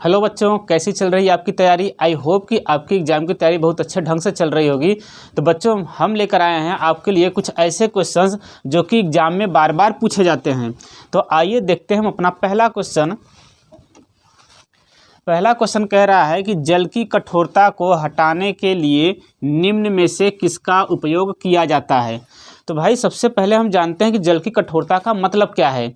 Hello बच्चों, कैसी चल रही है आपकी तैयारी। आई होप कि आपकी एग्जाम की तैयारी बहुत अच्छे ढंग से चल रही होगी। तो बच्चों, हम लेकर आए हैं आपके लिए कुछ ऐसे क्वेश्चंस जो कि एग्जाम में बार बार पूछे जाते हैं। तो आइए देखते हैं हम अपना पहला क्वेश्चन। पहला क्वेश्चन कह रहा है कि जल की कठोरता को हटाने के लिए निम्न में से किसका उपयोग किया जाता है। तो भाई सबसे पहले हम जानते हैं कि जल की कठोरता का मतलब क्या है।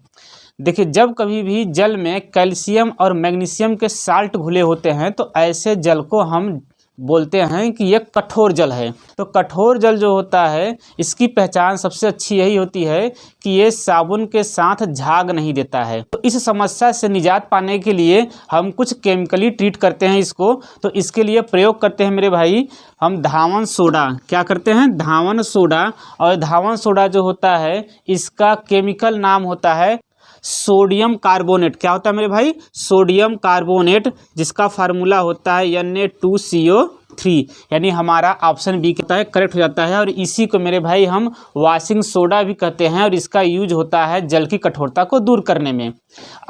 देखिए, जब कभी भी जल में कैल्शियम और मैग्नीशियम के साल्ट घुले होते हैं तो ऐसे जल को हम बोलते हैं कि ये कठोर जल है। तो कठोर जल जो होता है इसकी पहचान सबसे अच्छी यही होती है कि ये साबुन के साथ झाग नहीं देता है। तो इस समस्या से निजात पाने के लिए हम कुछ केमिकली ट्रीट करते हैं इसको। तो इसके लिए प्रयोग करते हैं मेरे भाई हम धावन सोडा। क्या करते हैं? धावन सोडा। और धावन सोडा जो होता है इसका केमिकल नाम होता है सोडियम कार्बोनेट। क्या होता है मेरे भाई? सोडियम कार्बोनेट, जिसका फार्मूला होता है Na2CO3। यानी हमारा ऑप्शन बी कहता है करेक्ट हो जाता है। और इसी को मेरे भाई हम वॉशिंग सोडा भी कहते हैं और इसका यूज होता है जल की कठोरता को दूर करने में।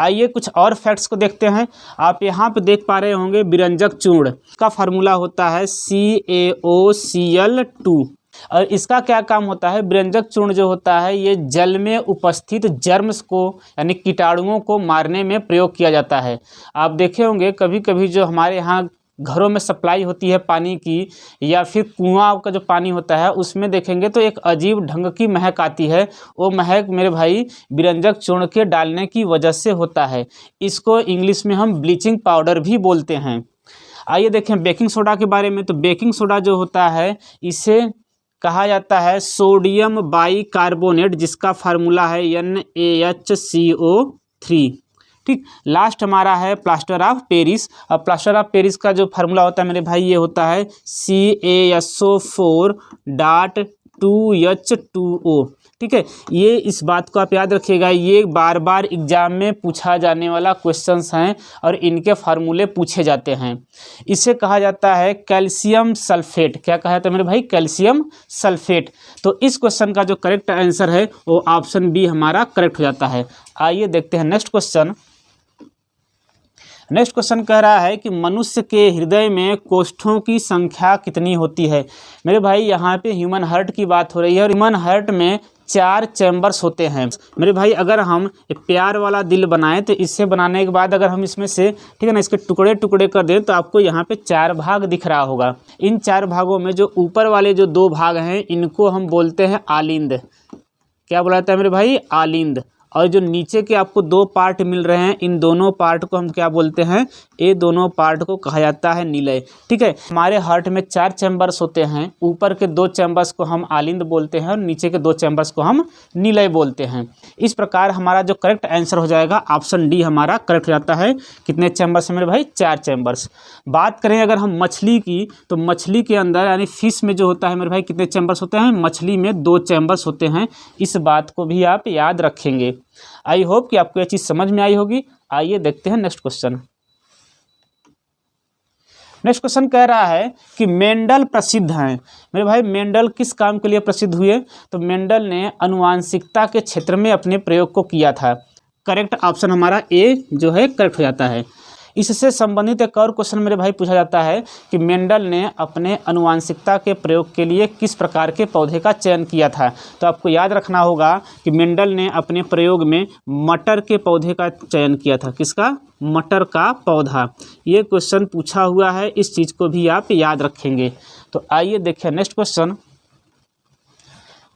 आइए कुछ और फैक्ट्स को देखते हैं। आप यहाँ पे देख पा रहे होंगे विरंजक चूर्ण का फार्मूला होता है CaOCl2। और इसका क्या काम होता है? विरंजक चूर्ण जो होता है ये जल में उपस्थित जर्म्स को यानी कीटाणुओं को मारने में प्रयोग किया जाता है। आप देखे होंगे कभी कभी जो हमारे यहाँ घरों में सप्लाई होती है पानी की, या फिर कुआं का जो पानी होता है उसमें देखेंगे तो एक अजीब ढंग की महक आती है। वो महक मेरे भाई विरंजक चूर्ण के डालने की वजह से होता है। इसको इंग्लिश में हम ब्लीचिंग पाउडर भी बोलते हैं। आइए देखें बेकिंग सोडा के बारे में। तो बेकिंग सोडा जो होता है इसे कहा जाता है सोडियम बाइकार्बोनेट, जिसका फार्मूला है NaHCO3। ठीक, लास्ट हमारा है प्लास्टर ऑफ पेरिस। अब प्लास्टर ऑफ पेरिस का जो फार्मूला होता है मेरे भाई ये होता है CaSO4.2H2O। ठीक है, ये इस बात को आप याद रखिएगा, ये बार बार एग्जाम में पूछा जाने वाला क्वेश्चंस हैं और इनके फार्मूले पूछे जाते हैं। इसे कहा जाता है कैल्शियम सल्फेट। क्या कहा जाता है मेरे भाई? Calcium sulphate. तो इस क्वेश्चन का जो करेक्ट आंसर है वो ऑप्शन बी हमारा करेक्ट हो जाता है। आइए देखते हैं नेक्स्ट क्वेश्चन। नेक्स्ट क्वेश्चन कह रहा है कि मनुष्य के हृदय में कोष्ठों की संख्या कितनी होती है। मेरे भाई यहाँ पे ह्यूमन हार्ट की बात हो रही है और ह्यूमन हार्ट में 4 चैम्बर्स होते हैं। मेरे भाई अगर हम प्यार वाला दिल बनाएं तो इससे बनाने के बाद अगर हम इसमें से ठीक है ना इसके टुकड़े टुकड़े कर दें तो आपको यहाँ पे 4 भाग दिख रहा होगा। इन 4 भागों में जो ऊपर वाले जो 2 भाग हैं इनको हम बोलते हैं आलिंद। क्या बोला जाता है मेरे भाई? आलिंद। और जो नीचे के आपको 2 पार्ट मिल रहे हैं इन दोनों पार्ट को हम क्या बोलते हैं? ये दोनों पार्ट को कहा जाता है निलय। ठीक है, हमारे हार्ट में 4 चैम्बर्स होते हैं। ऊपर के 2 चैम्बर्स को हम आलिंद बोलते हैं और नीचे के 2 चैम्बर्स को हम निलय बोलते हैं। इस प्रकार हमारा जो करेक्ट आंसर हो जाएगा ऑप्शन डी हमारा करेक्ट हो जाता है। कितने चैम्बर्स हैं मेरे भाई? 4 चैम्बर्स। बात करें अगर हम मछली की, तो मछली के अंदर यानी फिश में जो होता है मेरे भाई कितने चैम्बर्स होते हैं? मछली में 2 चैम्बर्स होते हैं। इस बात को भी आप याद रखेंगे। आई होप कि आपको यह चीज़ समझ में आई होगी। आइए देखते हैं नेक्स्ट क्वेश्चन। नेक्स्ट क्वेश्चन कह रहा है कि मेंडल प्रसिद्ध हैं। मेरे भाई मेंडल किस काम के लिए प्रसिद्ध हुए? तो मेंडल ने आनुवांशिकता के क्षेत्र में अपने प्रयोग को किया था। करेक्ट ऑप्शन हमारा ए जो है करेक्ट हो जाता है। इससे संबंधित एक और क्वेश्चन मेरे भाई पूछा जाता है कि मेंडल ने अपने आनुवांशिकता के प्रयोग के लिए किस प्रकार के पौधे का चयन किया था। तो आपको याद रखना होगा कि मेंडल ने अपने प्रयोग में मटर के पौधे का चयन किया था। किसका? मटर का पौधा। ये क्वेश्चन पूछा हुआ है, इस चीज़ को भी आप याद रखेंगे। तो आइए देखिए नेक्स्ट क्वेश्चन।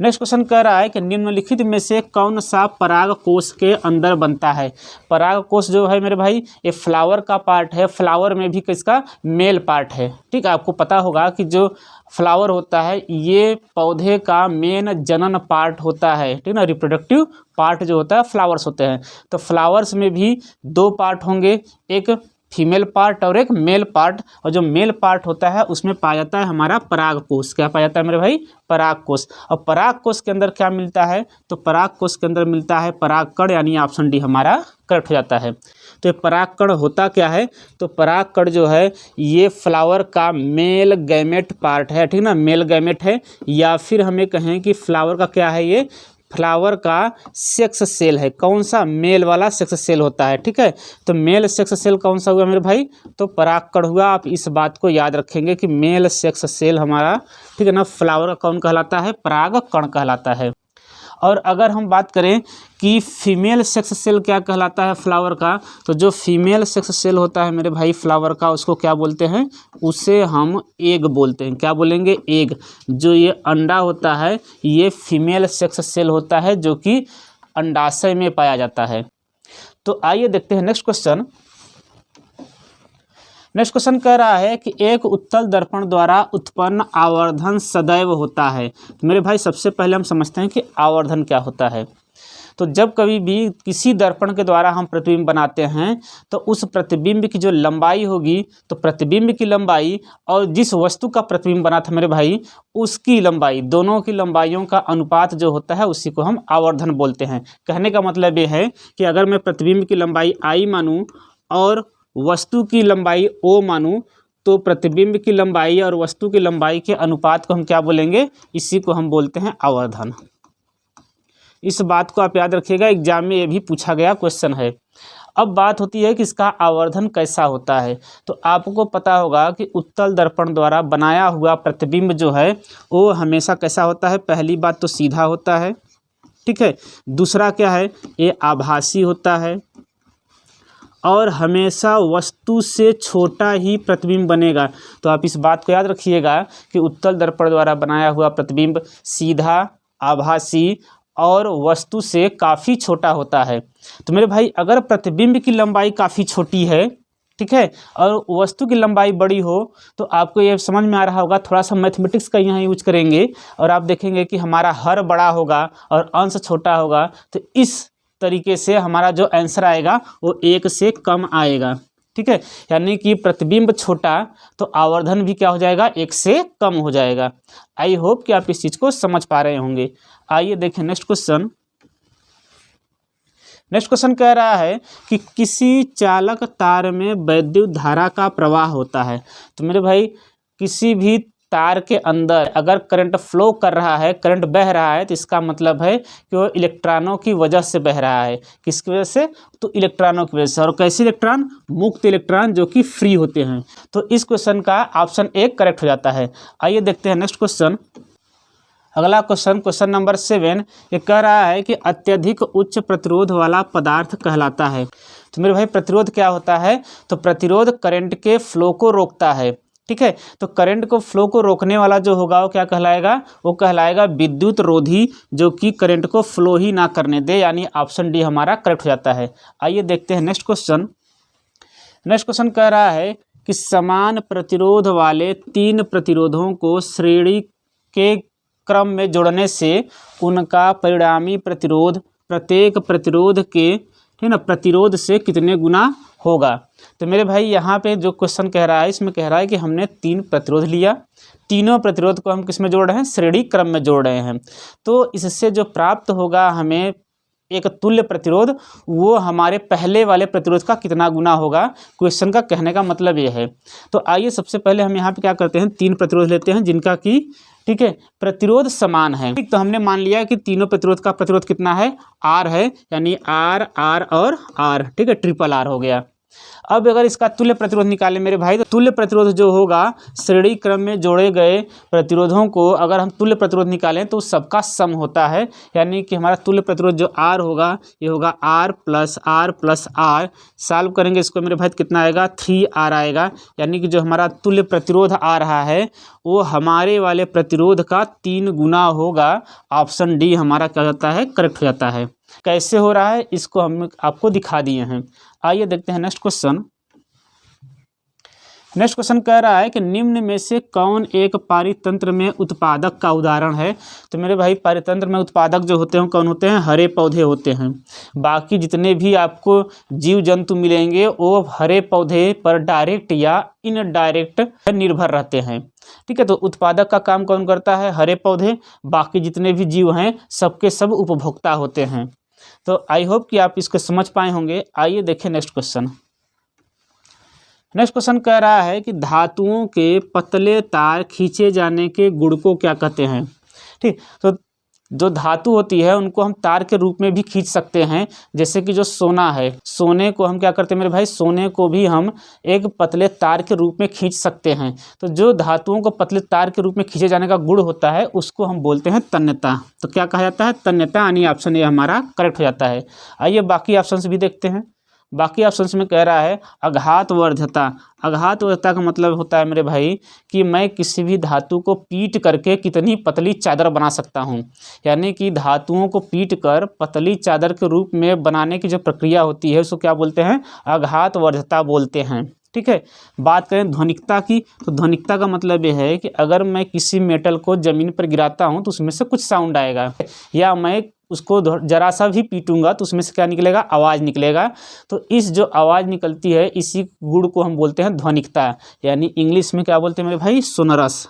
नेक्स्ट क्वेश्चन कह रहा है कि निम्नलिखित में से कौन सा पराग कोश के अंदर बनता है। पराग कोश जो है मेरे भाई ये फ्लावर का पार्ट है। फ्लावर में भी किसका? मेल पार्ट है। ठीक है, आपको पता होगा कि जो फ्लावर होता है ये पौधे का मेन जनन पार्ट होता है। ठीक है ना, रिप्रोडक्टिव पार्ट जो होता है फ्लावर्स होते हैं। तो फ्लावर्स में भी 2 पार्ट होंगे, एक फीमेल पार्ट और एक मेल पार्ट। और जो मेल पार्ट होता है उसमें पाया जाता है हमारा पराग कोश। क्या पाया जाता है मेरे भाई? पराग कोश। और पराग कोश के अंदर क्या मिलता है? तो पराग कोश के अंदर मिलता है परागकण, यानी ऑप्शन डी हमारा करेक्ट हो जाता है। तो ये परागकण होता क्या है? तो परागकण जो है ये फ्लावर का मेल गैमेट पार्ट है। ठीक ना, मेल गैमेट है। या फिर हमें कहें कि फ्लावर का क्या है? ये फ्लावर का सेक्स सेल है। कौन सा? मेल वाला सेक्स सेल होता है। ठीक है, तो मेल सेक्स सेल कौन सा हुआ मेरे भाई? तो परागकण हुआ। आप इस बात को याद रखेंगे कि मेल सेक्स सेल हमारा, ठीक है ना, फ्लावर का कौन कहलाता है? परागकण कहलाता है। और अगर हम बात करें कि फीमेल सेक्स सेल क्या कहलाता है फ्लावर का, तो जो फीमेल सेक्स सेल होता है मेरे भाई फ्लावर का, उसको क्या बोलते हैं? उसे हम एग बोलते हैं। क्या बोलेंगे? एग। जो ये अंडा होता है ये फीमेल सेक्स सेल होता है, जो कि अंडाशय में पाया जाता है। तो आइए देखते हैं नेक्स्ट क्वेश्चन। नेक्स्ट क्वेश्चन कह रहा है कि एक उत्तल दर्पण द्वारा उत्पन्न आवर्धन सदैव होता है। तो मेरे भाई सबसे पहले हम समझते हैं कि आवर्धन क्या होता है। तो जब कभी भी किसी दर्पण के द्वारा हम प्रतिबिंब बनाते हैं तो उस प्रतिबिंब की जो लंबाई होगी, तो प्रतिबिंब की लंबाई और जिस वस्तु का प्रतिबिंब बना था मेरे भाई उसकी लंबाई, दोनों की लंबाइयों का अनुपात जो होता है उसी को हम आवर्धन बोलते हैं। कहने का मतलब ये है कि अगर मैं प्रतिबिंब की लंबाई I मानूं और वस्तु की लंबाई O मानूं, तो प्रतिबिंब की लंबाई और वस्तु की लंबाई के अनुपात को हम क्या बोलेंगे? इसी को हम बोलते हैं आवर्धन। इस बात को आप याद रखिएगा, एग्जाम में ये भी पूछा गया क्वेश्चन है। अब बात होती है कि इसका आवर्धन कैसा होता है। तो आपको पता होगा कि उत्तल दर्पण द्वारा बनाया हुआ प्रतिबिंब जो है वो हमेशा कैसा होता है? पहली बात तो सीधा होता है, ठीक है। दूसरा क्या है? ये आभासी होता है और हमेशा वस्तु से छोटा ही प्रतिबिंब बनेगा। तो आप इस बात को याद रखिएगा कि उत्तल दर्पण द्वारा बनाया हुआ प्रतिबिंब सीधा, आभासी और वस्तु से काफ़ी छोटा होता है। तो मेरे भाई अगर प्रतिबिंब की लंबाई काफ़ी छोटी है, ठीक है, और वस्तु की लंबाई बड़ी हो, तो आपको ये समझ में आ रहा होगा, थोड़ा सा मैथमेटिक्स का यहाँ यूज करेंगे और आप देखेंगे कि हमारा हर बड़ा होगा और अंश छोटा होगा। तो इस तरीके से हमारा जो आंसर आएगा वो 1 से कम आएगा, ठीक है। यानी कि प्रतिबिंब छोटा तो आवर्धन भी क्या हो जाएगा? 1 से कम हो जाएगा। आई होप कि आप इस चीज़ को समझ पा रहे होंगे। आइए देखें नेक्स्ट क्वेश्चन। नेक्स्ट क्वेश्चन कह रहा है कि किसी चालक तार में वैद्युत धारा का प्रवाह होता है। तो मेरे भाई किसी भी तार के अंदर अगर करंट फ्लो कर रहा है, करंट बह रहा है, तो इसका मतलब है कि वो इलेक्ट्रॉनों की वजह से बह रहा है। किसकी वजह से? तो इलेक्ट्रॉनों की वजह से। और कैसे इलेक्ट्रॉन? मुक्त इलेक्ट्रॉन जो कि फ्री होते हैं। तो इस क्वेश्चन का ऑप्शन 1 करेक्ट हो जाता है। आइए देखते हैं नेक्स्ट क्वेश्चन। अगला क्वेश्चन, क्वेश्चन नंबर 7, ये कह रहा है कि अत्यधिक उच्च प्रतिरोध वाला पदार्थ कहलाता है। तो मेरे भाई प्रतिरोध क्या होता है? तो प्रतिरोध करंट के फ्लो को रोकता है, ठीक है। तो करंट को फ्लो को रोकने वाला जो होगा वो क्या कहलाएगा? वो कहलाएगा विद्युत रोधी, जो कि करंट को फ्लो ही ना करने दे, यानी ऑप्शन डी हमारा करेक्ट हो जाता है। आइए देखते हैं नेक्स्ट क्वेश्चन। नेक्स्ट क्वेश्चन कह रहा है कि समान प्रतिरोध वाले 3 प्रतिरोधों को श्रेणी के क्रम में जोड़ने से उनका परिणामी प्रतिरोध प्रत्येक प्रतिरोध के, ठीक है ना, प्रतिरोध से कितने गुना होगा। तो मेरे भाई यहाँ पे जो क्वेश्चन कह रहा है, इसमें कह रहा है कि हमने 3 प्रतिरोध लिया, तीनों प्रतिरोध को हम किस में जोड़ रहे हैं? श्रेणी क्रम में जोड़ रहे हैं। तो इससे जो प्राप्त होगा हमें एक तुल्य प्रतिरोध, वो हमारे पहले वाले प्रतिरोध का कितना गुना होगा, क्वेश्चन का कहने का मतलब ये है। तो आइए सबसे पहले हम यहाँ पे क्या करते हैं? 3 प्रतिरोध लेते हैं जिनका कि, ठीक है, प्रतिरोध समान है। ठीक, तो हमने मान लिया कि तीनों प्रतिरोध का प्रतिरोध कितना है? R है, यानी R, R और R, ठीक है, ट्रिपल R हो गया। अब अगर इसका तुल्य प्रतिरोध निकालें मेरे भाई, तो तुल्य प्रतिरोध जो होगा श्रेणी क्रम में जोड़े गए प्रतिरोधों को अगर हम तुल्य प्रतिरोध निकालें तो सबका सम होता है। यानी कि हमारा तुल्य प्रतिरोध जो R होगा ये होगा R प्लस R। सॉल्व करेंगे इसको मेरे भाई, कितना आएगा? 3R आएगा। यानी कि जो हमारा तुल्य प्रतिरोध आ रहा है वो हमारे वाले प्रतिरोध का 3 गुना होगा। ऑप्शन डी हमारा क्या होता है? करेक्ट हो जाता है। कैसे हो रहा है इसको हम आपको दिखा दिए हैं। आइए देखते हैं नेक्स्ट क्वेश्चन। नेक्स्ट क्वेश्चन कह रहा है कि निम्न में से कौन एक पारितंत्र में उत्पादक का उदाहरण है। तो मेरे भाई पारितंत्र में उत्पादक जो होते हैं कौन होते हैं? हरे पौधे होते हैं। बाकी जितने भी आपको जीव जंतु मिलेंगे वो हरे पौधे पर डायरेक्ट या इनडायरेक्ट निर्भर रहते हैं, ठीक है। तो उत्पादक का काम कौन करता है? हरे पौधे। बाकी जितने भी जीव हैं सबके सब उपभोक्ता होते हैं। तो आई होप कि आप इसको समझ पाए होंगे। आइए देखें नेक्स्ट क्वेश्चन। नेक्स्ट क्वेश्चन कह रहा है कि धातुओं के पतले तार खींचे जाने के गुण को क्या कहते हैं। ठीक, तो जो धातु होती है उनको हम तार के रूप में भी खींच सकते हैं। जैसे कि जो सोना है, सोने को हम क्या करते हैं मेरे भाई, सोने को भी हम एक पतले तार के रूप में खींच सकते हैं। तो जो धातुओं को पतले तार के रूप में खींचे जाने का गुण होता है उसको हम बोलते हैं तन्यता। तो क्या कहा जाता है, तन्यता, यानी ऑप्शन ए हमारा करेक्ट हो जाता है। आइए बाकी ऑप्शन भी देखते हैं। बाकी ऑप्शंस में कह रहा है आघातवर्ध्यता। आघातवर्ध्यता का मतलब होता है मेरे भाई कि मैं किसी भी धातु को पीट करके कितनी पतली चादर बना सकता हूँ। यानी कि धातुओं को पीट कर पतली चादर के रूप में बनाने की जो प्रक्रिया होती है उसको क्या बोलते हैं, आघातवर्ध्यता बोलते हैं। ठीक है। बात करें ध्वनिकता की, तो ध्वनिकता का मतलब यह है कि अगर मैं किसी मेटल को ज़मीन पर गिराता हूँ तो उसमें से कुछ साउंड आएगा, या मैं उसको जरा सा भी पीटूंगा तो उसमें से क्या निकलेगा, आवाज़ निकलेगा। तो इस जो आवाज़ निकलती है इसी गुण को हम बोलते हैं ध्वनिकता, यानी इंग्लिश में क्या बोलते हैं मेरे भाई, सोनरस।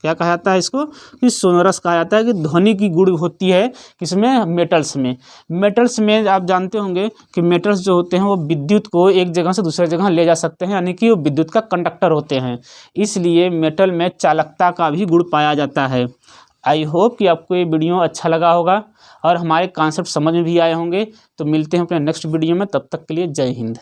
क्या कहा जाता है इसको, कि सोनरस कहा जाता है। कि ध्वनि की गुण होती है किसमें, मेटल्स में। मेटल्स में आप जानते होंगे कि मेटल्स जो होते हैं वो विद्युत को एक जगह से दूसरे जगह ले जा सकते हैं, यानी कि वो विद्युत का कंडक्टर होते हैं। इसलिए मेटल में चालकता का भी गुण पाया जाता है। आई होप कि आपको ये वीडियो अच्छा लगा होगा और हमारे कॉन्सेप्ट समझ में भी आए होंगे। तो मिलते हैं अपने नेक्स्ट वीडियो में, तब तक के लिए जय हिंद।